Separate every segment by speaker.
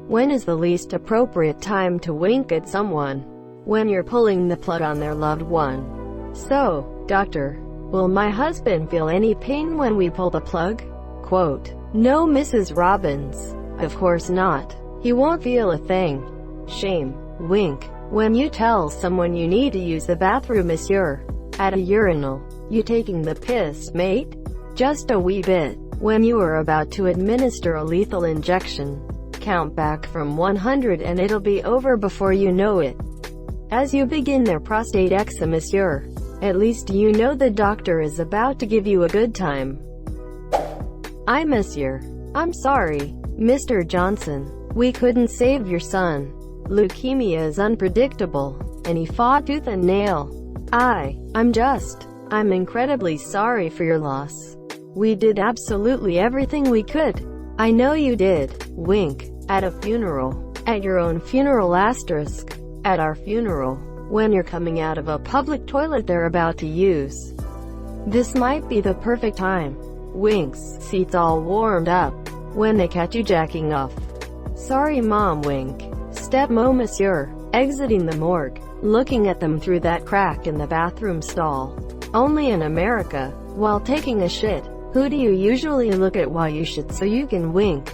Speaker 1: When is the least appropriate time to wink at someone? When you're pulling the plug on their loved one. So, doctor, will my husband feel any pain when we pull the plug? Quote, no, Mrs. Robbins. Of course not. He won't feel a thing. Shame. Wink. When you tell someone you need to use the bathroom, monsieur. At a urinal. You taking the piss, mate? Just a wee bit. When you are about to administer a lethal injection. Count back from 100 and it'll be over before you know it. As you begin their prostate exam, monsieur. At least you know the doctor is about to give you a good time. I miss you. I'm sorry, Mr. Johnson. We couldn't save your son. Leukemia is unpredictable, and he fought tooth and nail. I'm incredibly sorry for your loss. We did absolutely everything we could. I know you did. Wink. At a funeral. At your own funeral asterisk. At our funeral. When you're coming out of a public toilet they're about to use. This might be the perfect time. Winks. Seats all warmed up. When they catch you jacking off. Sorry mom. Wink. Step-mo, monsieur. Exiting the morgue. Looking at them through that crack in the bathroom stall. Only in America. While taking a shit. Who do you usually look at while you shit so you can wink?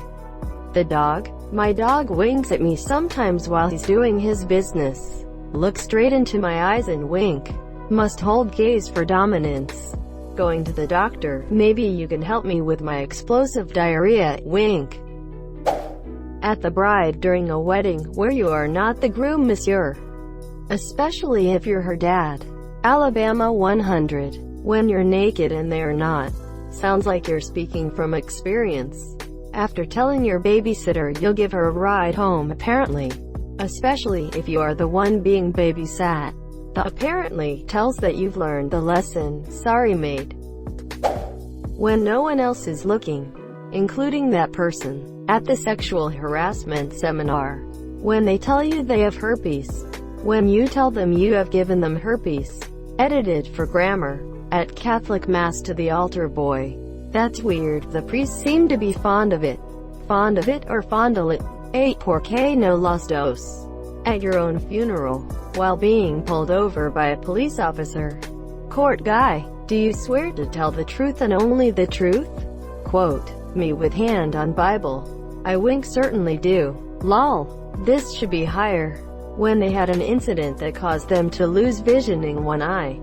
Speaker 1: The dog? My dog winks at me sometimes while he's doing his business. Look straight into my eyes and wink. Must hold gaze for dominance. Going to the doctor. Maybe you can help me with my explosive diarrhea. Wink. At the bride during a wedding where you are not the groom, monsieur. Especially if you're her dad. Alabama 100. When you're naked and they're not. Sounds like you're speaking from experience. After telling your babysitter you'll give her a ride home apparently. Especially if you are the one being babysat. The apparently tells that you've learned the lesson. Sorry mate. When no one else is looking. Including that person. At the sexual harassment seminar. When they tell you they have herpes. When you tell them you have given them herpes. Edited for grammar. At Catholic Mass to the altar boy. That's weird, the priests seem to be fond of it. Fond of it or fondle it. 8 porque no los dos. At your own funeral. While being pulled over by a police officer. Court guy, do you swear to tell the truth and only the truth? Quote, me with hand on Bible. I wink certainly do. Lol. This should be higher. When they had an incident that caused them to lose vision in one eye.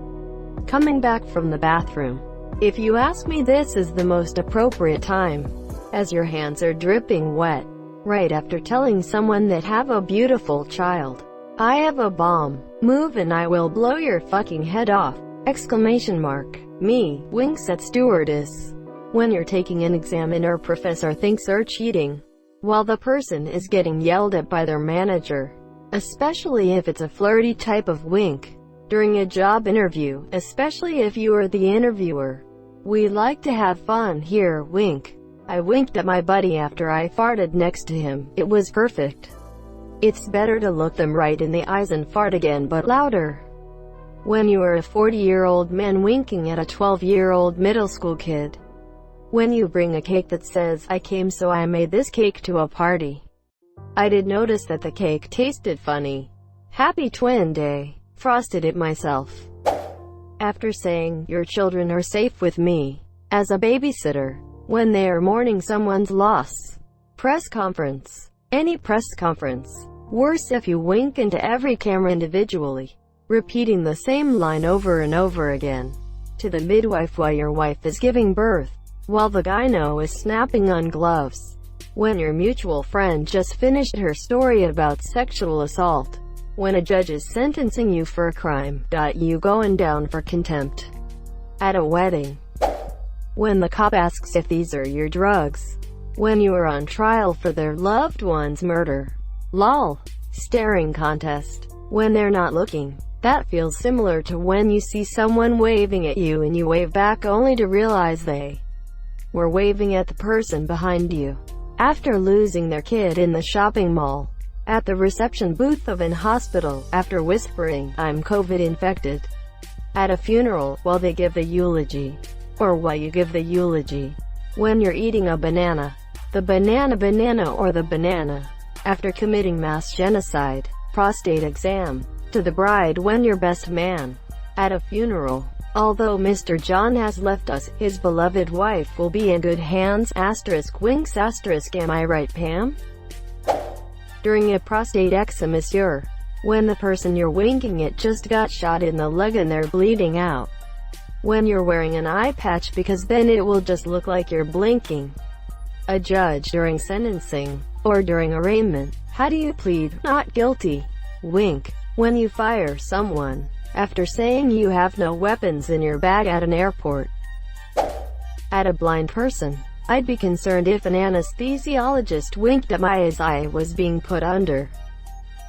Speaker 1: Coming back from the bathroom. If you ask me, this is the most appropriate time. As your hands are dripping wet. Right after telling someone that have a beautiful child. I have a bomb. Move and I will blow your fucking head off. Exclamation mark. Me. Winks at stewardess. When you're taking an exam and our professor thinks you're cheating. While the person is getting yelled at by their manager. Especially if it's a flirty type of wink. During a job interview, especially if you are the interviewer. We like to have fun here. Wink. I winked at my buddy after I farted next to him. It was perfect. It's better to look them right in the eyes and fart again but louder. When you are a 40-year-old man winking at a 12-year-old middle school kid. When you bring a cake that says, I came so I made this cake to a party. I did notice that the cake tasted funny. Happy twin day. Frosted it myself. After saying, your children are safe with me. As a babysitter. When they are mourning someone's loss. Press conference. Any press conference. Worse if you wink into every camera individually. Repeating the same line over and over again. To the midwife while your wife is giving birth. While the gyno is snapping on gloves. When your mutual friend just finished her story about sexual assault. When a judge is sentencing you for a crime. You going down for contempt. At a wedding. When the cop asks if these are your drugs. When you are on trial for their loved one's murder. Lol. Staring contest. When they're not looking. That feels similar to when you see someone waving at you and you wave back only to realize they were waving at the person behind you. After losing their kid in the shopping mall. At the reception booth of an hospital, after whispering, I'm COVID infected. At a funeral, while they give the eulogy. Or while you give the eulogy. When you're eating a banana. The banana or the banana. after committing mass genocide. Prostate exam. To the bride when your best man. At a funeral. Although Mr. John has left us, his beloved wife will be in good hands. Asterisk winks asterisk am I right, Pam? During a prostate exam, monsieur. When the person you're winking at just got shot in the leg and they're bleeding out. When you're wearing an eye patch, because then it will just look like you're blinking. A judge during sentencing, or during arraignment. How do you plead not guilty? Wink. When you fire someone, after saying you have no weapons in your bag at an airport. At a blind person. I'd be concerned if an anesthesiologist winked at my as I was being put under.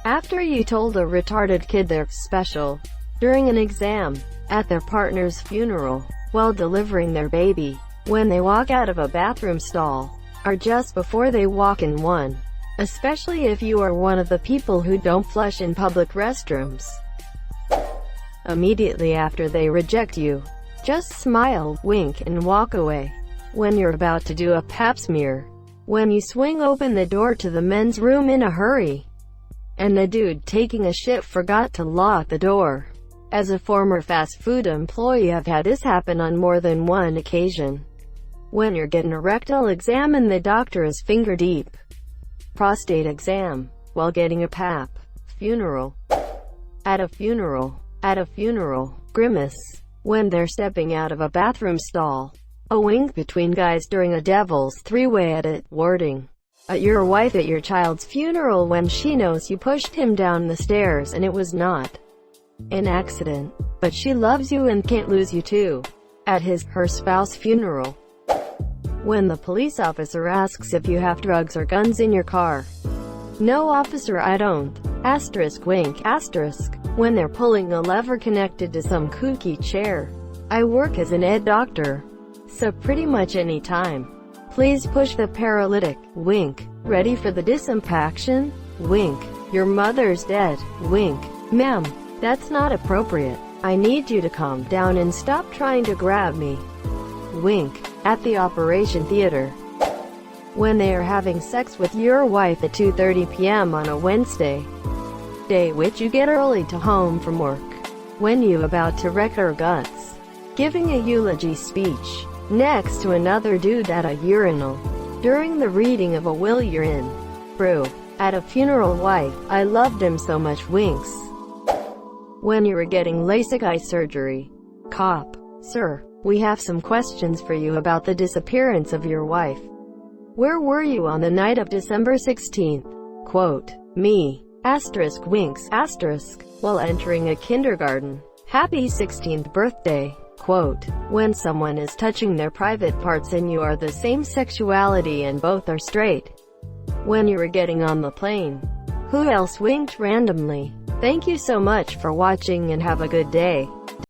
Speaker 1: After you told a retarded kid they're special. During an exam. At their partner's funeral. While delivering their baby. When they walk out of a bathroom stall. Or just before they walk in one. Especially if you are one of the people who don't flush in public restrooms. Immediately after they reject you. Just smile, wink, and walk away. When you're about to do a pap smear. When you swing open the door to the men's room in a hurry. And the dude taking a shit forgot to lock the door. As a former fast food employee, I've had this happen on more than one occasion. When you're getting a rectal exam and the doctor is finger deep. Prostate exam. While getting a pap. Funeral. At a funeral. At a funeral. Grimace. When they're stepping out of a bathroom stall. A wink between guys during a devil's three-way at it. Wording. At your wife at your child's funeral when she knows you pushed him down the stairs and it was not an accident, but she loves you and can't lose you too. At her spouse funeral. When the police officer asks if you have drugs or guns in your car. No, officer, I don't. Asterisk wink asterisk. When they're pulling a lever connected to some kooky chair. I work as an ed doctor, so pretty much any time. Please push the paralytic. Wink. Ready for the disimpaction? Wink. Your mother's dead. Wink. Ma'am, that's not appropriate. I need you to calm down and stop trying to grab me. Wink. At the operation theater. When they are having sex with your wife at 2:30 p.m. on a Wednesday. Day which you get early to home from work. When you about to wreck her guts. Giving a eulogy speech. Next to another dude at a urinal. During the reading of a will you're in. Brew. At a funeral wife. I loved him so much. Winks. When you were getting LASIK eye surgery. Cop. Sir, we have some questions for you about the disappearance of your wife. Where were you on the night of December 16th? Quote. Me. Asterisk winks asterisk. While entering a kindergarten. Happy 16th birthday. Quote. When someone is touching their private parts and you are the same sexuality and both are straight. When you were getting on the plane. Who else winked randomly? Thank you so much for watching and have a good day.